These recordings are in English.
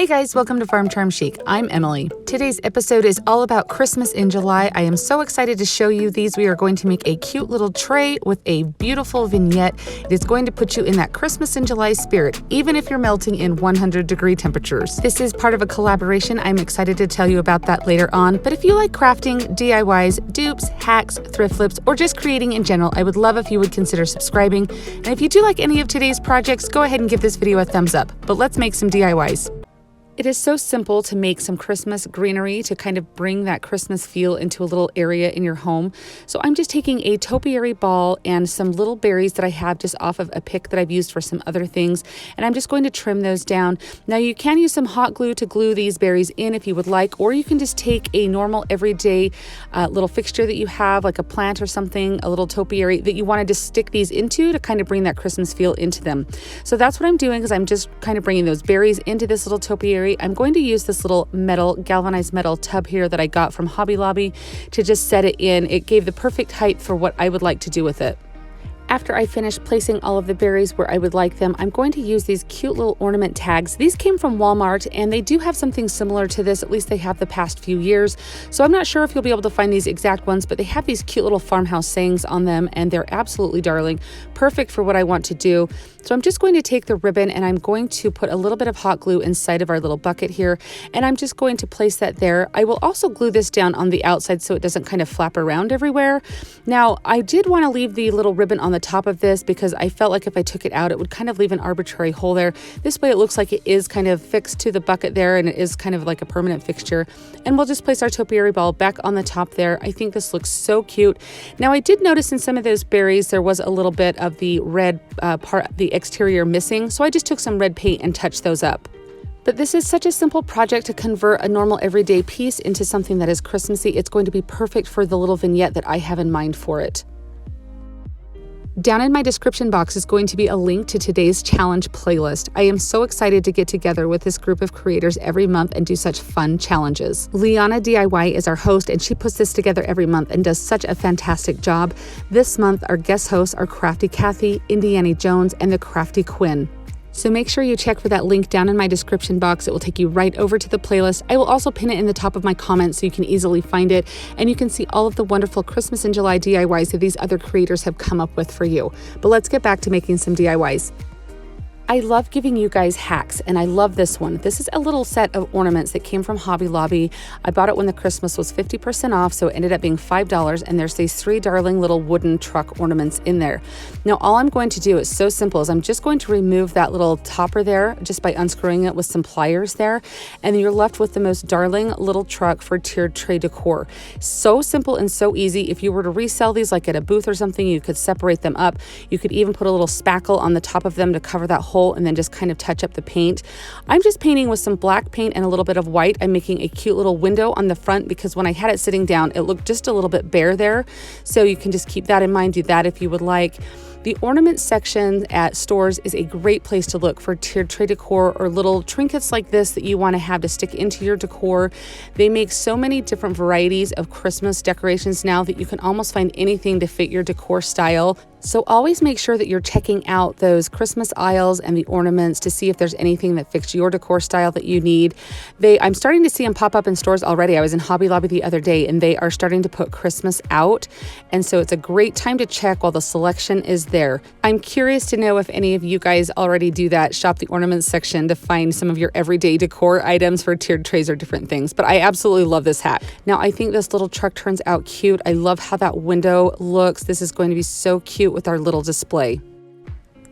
Hey guys, welcome to Farm Charm Chic. I'm Emily. Today's episode is all about Christmas in July. I am so excited to show you these. We are going to make a cute little tray with a beautiful vignette. It is going to put you in that Christmas in July spirit, even if you're melting in 100-degree temperatures. This is part of a collaboration. I'm excited to tell you about that later on. But if you like crafting, DIYs, dupes, hacks, thrift flips, or just creating in general, I would love if you would consider subscribing. And if you do like any of today's projects, go ahead and give this video a thumbs up. But let's make some DIYs. It is so simple to make some Christmas greenery to kind of bring that Christmas feel into a little area in your home. So I'm just taking a topiary ball and some little berries that I have just off of a pick that I've used for some other things, and I'm just going to trim those down. Now you can use some hot glue to glue these berries in if you would like, or you can just take a normal everyday little fixture that you have, like a plant or something, a little topiary that you want to just stick these into to kind of bring that Christmas feel into them. So that's what I'm doing, because I'm just kind of bringing those berries into this little topiary. I'm going to use this little galvanized metal tub here that I got from Hobby Lobby to just set it in. It gave the perfect height for what I would like to do with it. After I finish placing all of the berries where I would like them, I'm going to use these cute little ornament tags. These came from Walmart, and they do have something similar to this. At least they have the past few years. So I'm not sure if you'll be able to find these exact ones, but they have these cute little farmhouse sayings on them, and they're absolutely darling. Perfect for what I want to do. So I'm just going to take the ribbon, and I'm going to put a little bit of hot glue inside of our little bucket here, and I'm just going to place that there. I will also glue this down on the outside so it doesn't kind of flap around everywhere. Now, I did want to leave the little ribbon on the top of this because I felt like if I took it out, it would kind of leave an arbitrary hole there. This way it looks like it is kind of fixed to the bucket there, and it is kind of like a permanent fixture. And we'll just place our topiary ball back on the top there. I think this looks so cute. Now, I did notice in some of those berries there was a little bit of the red part, the exterior missing, so I just took some red paint and touched those up. But this is such a simple project to convert a normal everyday piece into something that is Christmassy. It's going to be perfect for the little vignette that I have in mind for it. Down in my description box is going to be a link to today's challenge playlist. I am so excited to get together with this group of creators every month and do such fun challenges. Liana DIY is our host, and she puts this together every month and does such a fantastic job. This month, our guest hosts are Crafty Kathy, Indiana Jones, and the Crafty Quinn. So make sure you check for that link down in my description box. It will take you right over to the playlist. I will also pin it in the top of my comments so you can easily find it, and you can see all of the wonderful Christmas in July DIYs that these other creators have come up with for you. But let's get back to making some DIYs. I love giving you guys hacks, and I love this one. This is a little set of ornaments that came from Hobby Lobby. I bought it when the Christmas was 50% off, so it ended up being $5, and there's these 3 darling little wooden truck ornaments in there. Now, all I'm going to do is so simple, is I'm just going to remove that little topper there just by unscrewing it with some pliers there, and you're left with the most darling little truck for tiered tray decor. So simple and so easy. If you were to resell these like at a booth or something, you could separate them up. You could even put a little spackle on the top of them to cover that hole, and then just kind of touch up the paint. I'm just painting with some black paint and a little bit of white. I'm making a cute little window on the front because when I had it sitting down, it looked just a little bit bare there. So you can just keep that in mind. Do that if you would like. The ornament section at stores is a great place to look for tiered tray decor or little trinkets like this that you want to have to stick into your decor. They make so many different varieties of Christmas decorations now that you can almost find anything to fit your decor style. So always make sure that you're checking out those Christmas aisles and the ornaments to see if there's anything that fits your decor style that you need. I'm starting to see them pop up in stores already. I was in Hobby Lobby the other day, and they are starting to put Christmas out. And so it's a great time to check while the selection is there. I'm curious to know if any of you guys already do that. Shop the ornaments section to find some of your everyday decor items for tiered trays or different things. But I absolutely love this hack. Now, I think this little truck turns out cute. I love how that window looks. This is going to be so cute with our little display.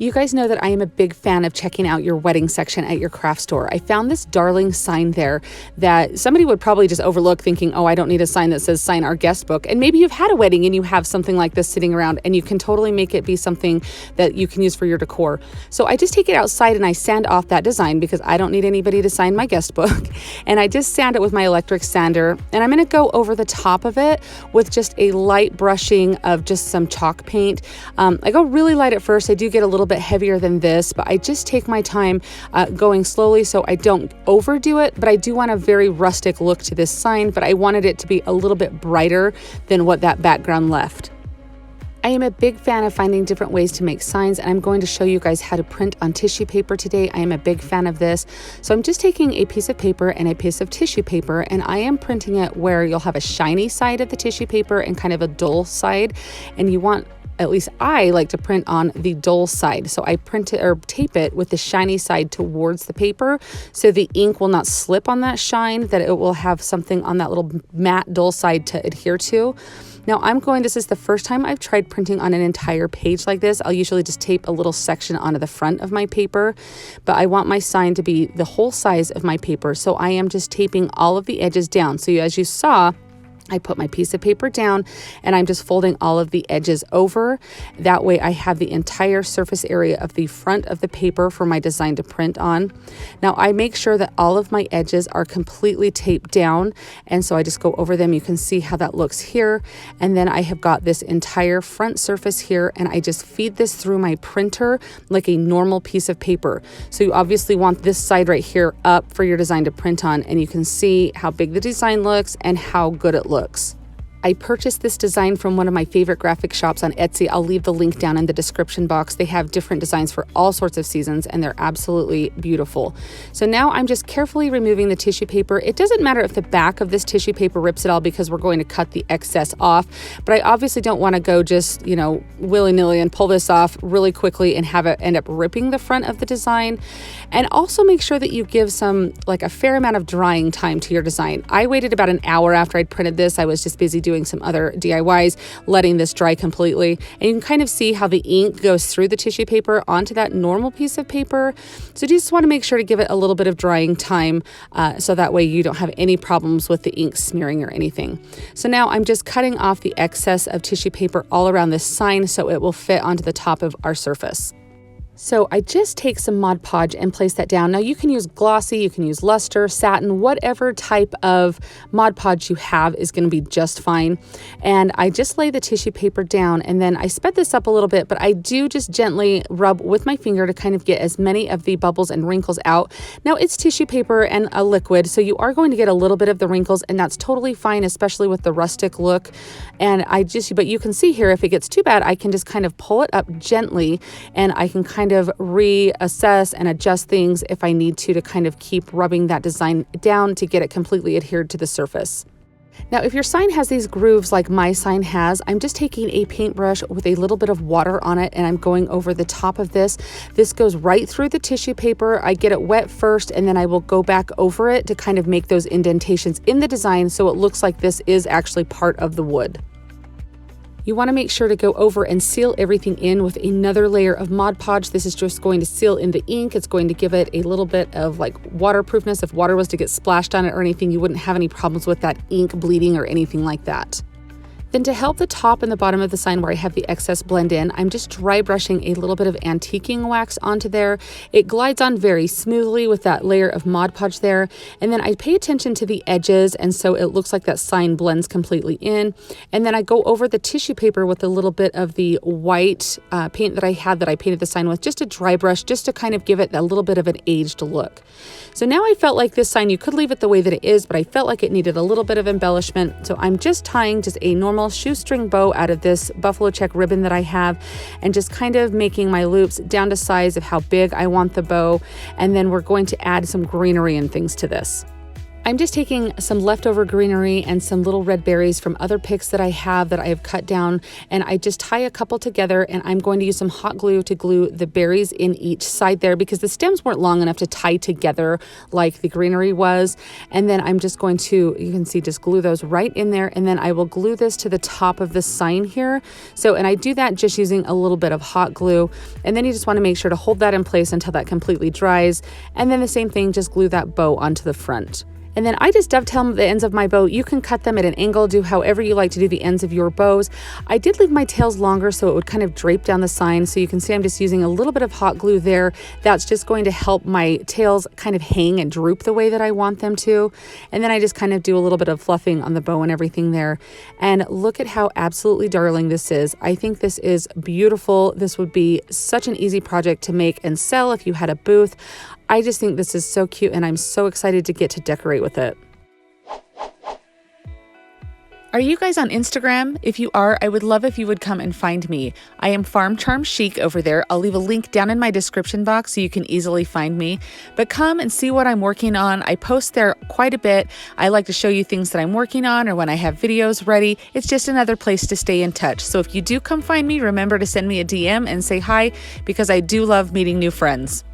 You guys know that I am a big fan of checking out your wedding section at your craft store. I found this darling sign there that somebody would probably just overlook, thinking, oh, I don't need a sign that says sign our guest book. And maybe you've had a wedding and you have something like this sitting around, and you can totally make it be something that you can use for your decor. So I just take it outside and I sand off that design because I don't need anybody to sign my guest book. And I just sand it with my electric sander, and I'm going to go over the top of it with just a light brushing of just some chalk paint. I go really light at first. I do get a little bit heavier than this, but I just take my time going slowly so I don't overdo it. But I do want a very rustic look to this sign, but I wanted it to be a little bit brighter than what that background left. I am a big fan of finding different ways to make signs, and I'm going to show you guys how to print on tissue paper today. I am a big fan of this. So I'm just taking a piece of paper and a piece of tissue paper, and I am printing it where you'll have a shiny side of the tissue paper and kind of a dull side. And you want, at least I like to print on the dull side. So I print it or tape it with the shiny side towards the paper so the ink will not slip on that shine, that it will have something on that little matte dull side to adhere to. Now this is the first time I've tried printing on an entire page like this. I'll usually just tape a little section onto the front of my paper, but I want my sign to be the whole size of my paper. So I am just taping all of the edges down. So as you saw, I put my piece of paper down and I'm just folding all of the edges over. That way I have the entire surface area of the front of the paper for my design to print on. Now I make sure that all of my edges are completely taped down, and so I just go over them. You can see how that looks here. And then I have got this entire front surface here, and I just feed this through my printer like a normal piece of paper. So you obviously want this side right here up for your design to print on, and you can see how big the design looks and how good it looks. I purchased this design from one of my favorite graphic shops on Etsy. I'll leave the link down in the description box. They have different designs for all sorts of seasons, and they're absolutely beautiful. So now I'm just carefully removing the tissue paper. It doesn't matter if the back of this tissue paper rips at all because we're going to cut the excess off, but I obviously don't want to go just, willy-nilly and pull this off really quickly and have it end up ripping the front of the design. And also make sure that you give a fair amount of drying time to your design. I waited about an hour after I'd printed this. I was just busy doing some other DIYs, letting this dry completely. And you can kind of see how the ink goes through the tissue paper onto that normal piece of paper. So you just want to make sure to give it a little bit of drying time so that way you don't have any problems with the ink smearing or anything. So now I'm just cutting off the excess of tissue paper all around this sign so it will fit onto the top of our surface. So I just take some Mod Podge and place that down. Now you can use glossy, you can use luster, satin, whatever type of Mod Podge you have is going to be just fine. And I just lay the tissue paper down, and then I sped this up a little bit, but I do just gently rub with my finger to kind of get as many of the bubbles and wrinkles out. Now it's tissue paper and a liquid, so you are going to get a little bit of the wrinkles, and that's totally fine, especially with the rustic look. And but you can see here, if it gets too bad, I can just kind of pull it up gently, and I can kind of reassess and adjust things if I need to kind of keep rubbing that design down to get it completely adhered to the surface. Now, if your sign has these grooves like my sign has, I'm just taking a paintbrush with a little bit of water on it, and I'm going over the top of this. This goes right through the tissue paper. I get it wet first, and then I will go back over it to kind of make those indentations in the design so it looks like this is actually part of the wood. You want to make sure to go over and seal everything in with another layer of Mod Podge. This is just going to seal in the ink. It's going to give it a little bit of waterproofness. If water was to get splashed on it or anything, you wouldn't have any problems with that ink bleeding or anything like that. Then to help the top and the bottom of the sign where I have the excess blend in, I'm just dry brushing a little bit of antiquing wax onto there. It glides on very smoothly with that layer of Mod Podge there. And then I pay attention to the edges, and so it looks like that sign blends completely in. And then I go over the tissue paper with a little bit of the white paint that I had that I painted the sign with, just a dry brush, just to kind of give it a little bit of an aged look. So now I felt like this sign, you could leave it the way that it is, but I felt like it needed a little bit of embellishment. So I'm just tying just a normal shoestring bow out of this buffalo check ribbon that I have, and just kind of making my loops down to size of how big I want the bow. And then we're going to add some greenery and things to this. I'm just taking some leftover greenery and some little red berries from other picks that I have cut down, and I just tie a couple together, and I'm going to use some hot glue to glue the berries in each side there because the stems weren't long enough to tie together like the greenery was. And then I'm just going to, you can see, just glue those right in there, and then I will glue this to the top of the sign here. And I do that just using a little bit of hot glue, and then you just want to make sure to hold that in place until that completely dries. And then the same thing, just glue that bow onto the front. And then I just dovetail the ends of my bow. You can cut them at an angle, do however you like to do the ends of your bows. I did leave my tails longer so it would kind of drape down the sign. So you can see I'm just using a little bit of hot glue there. That's just going to help my tails kind of hang and droop the way that I want them to. And then I just kind of do a little bit of fluffing on the bow and everything there. And look at how absolutely darling this is. I think this is beautiful. This would be such an easy project to make and sell if you had a booth. I just think this is so cute, and I'm so excited to get to decorate with it. Are you guys on Instagram? If you are, I would love if you would come and find me. I am Farm Charm Chic over there. I'll leave a link down in my description box so you can easily find me. But come and see what I'm working on. I post there quite a bit. I like to show you things that I'm working on or when I have videos ready. It's just another place to stay in touch. So if you do come find me, remember to send me a DM and say hi, because I do love meeting new friends.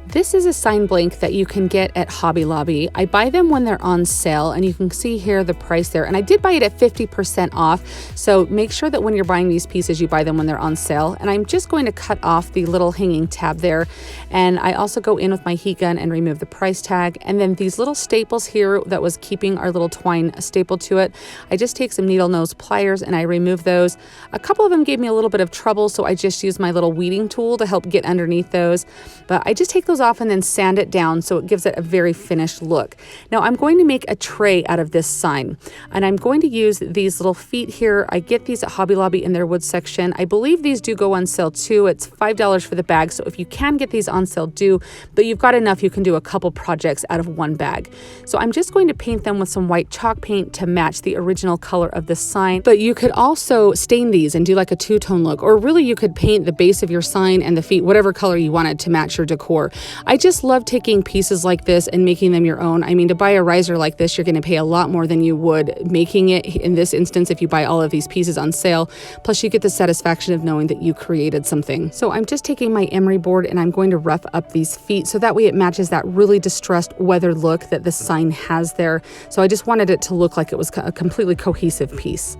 This is a sign blank that you can get at Hobby Lobby. I buy them when they're on sale, and you can see here the price there. And I did buy it at 50% off, so make sure that when you're buying these pieces, you buy them when they're on sale. And I'm just going to cut off the little hanging tab there. And I also go in with my heat gun and remove the price tag. And then these little staples here that was keeping our little twine stapled to it, I just take some needle nose pliers and I remove those. A couple of them gave me a little bit of trouble, so I just use my little weeding tool to help get underneath those. But I just take those off and then sand it down so it gives it a very finished look. Now I'm going to make a tray out of this sign, and I'm going to use these little feet here. I get these at Hobby Lobby in their wood section. I believe these do go on sale too. It's $5 for the bag, so if you can get these on sale, do, but you've got enough, you can do a couple projects out of one bag. So I'm just going to paint them with some white chalk paint to match the original color of the sign, but you could also stain these and do like a two-tone look, or really you could paint the base of your sign and the feet whatever color you wanted to match your decor. I just love taking pieces like this and making them your own. I mean, to buy a riser like this, you're going to pay a lot more than you would making it in this instance if you buy all of these pieces on sale. Plus you get the satisfaction of knowing that you created something. So I'm just taking my emery board and I'm going to rough up these feet so that way it matches that really distressed weathered look that the sign has there. So I just wanted it to look like it was a completely cohesive piece.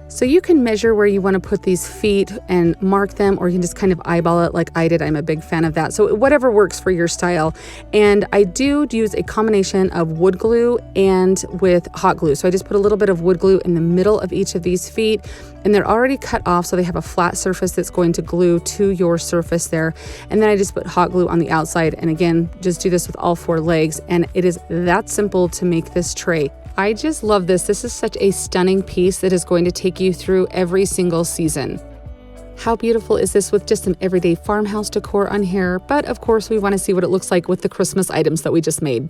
So you can measure where you want to put these feet and mark them, or you can just kind of eyeball it like I did. I'm a big fan of that. So whatever works for your style. And I do use a combination of wood glue and with hot glue. So I just put a little bit of wood glue in the middle of each of these feet, and they're already cut off so they have a flat surface that's going to glue to your surface there. And then I just put hot glue on the outside, and again, just do this with all four legs, and it is that simple to make this tray. I just love this. This is such a stunning piece that is going to take you through every single season. How beautiful is this with just some everyday farmhouse decor on here? But of course, we want to see what it looks like with the Christmas items that we just made.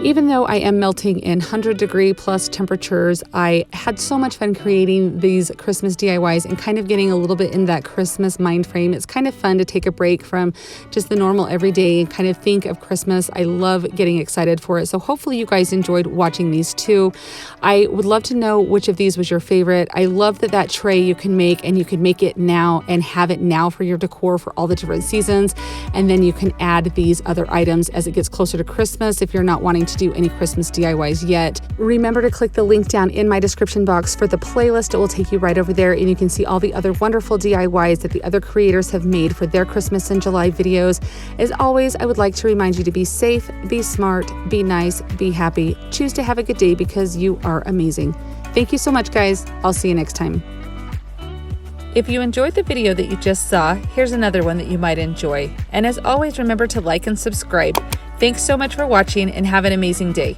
Even though I am melting in 100-degree plus temperatures, I had so much fun creating these Christmas DIYs and kind of getting a little bit in that Christmas mind frame. It's kind of fun to take a break from just the normal everyday and kind of think of Christmas. I love getting excited for it. So hopefully you guys enjoyed watching these too. I would love to know which of these was your favorite. I love that tray you can make, and you can make it now and have it now for your decor for all the different seasons. And then you can add these other items as it gets closer to Christmas if you're not wanting to do any Christmas DIYs yet. Remember to click the link down in my description box for the playlist. It will take you right over there, and you can see all the other wonderful DIYs that the other creators have made for their Christmas in July videos. As always, I would like to remind you to be safe, be smart, be nice, be happy. Choose to have a good day because you are amazing. Thank you so much, guys. I'll see you next time. If you enjoyed the video that you just saw, here's another one that you might enjoy. And as always, remember to like and subscribe. Thanks so much for watching, and have an amazing day.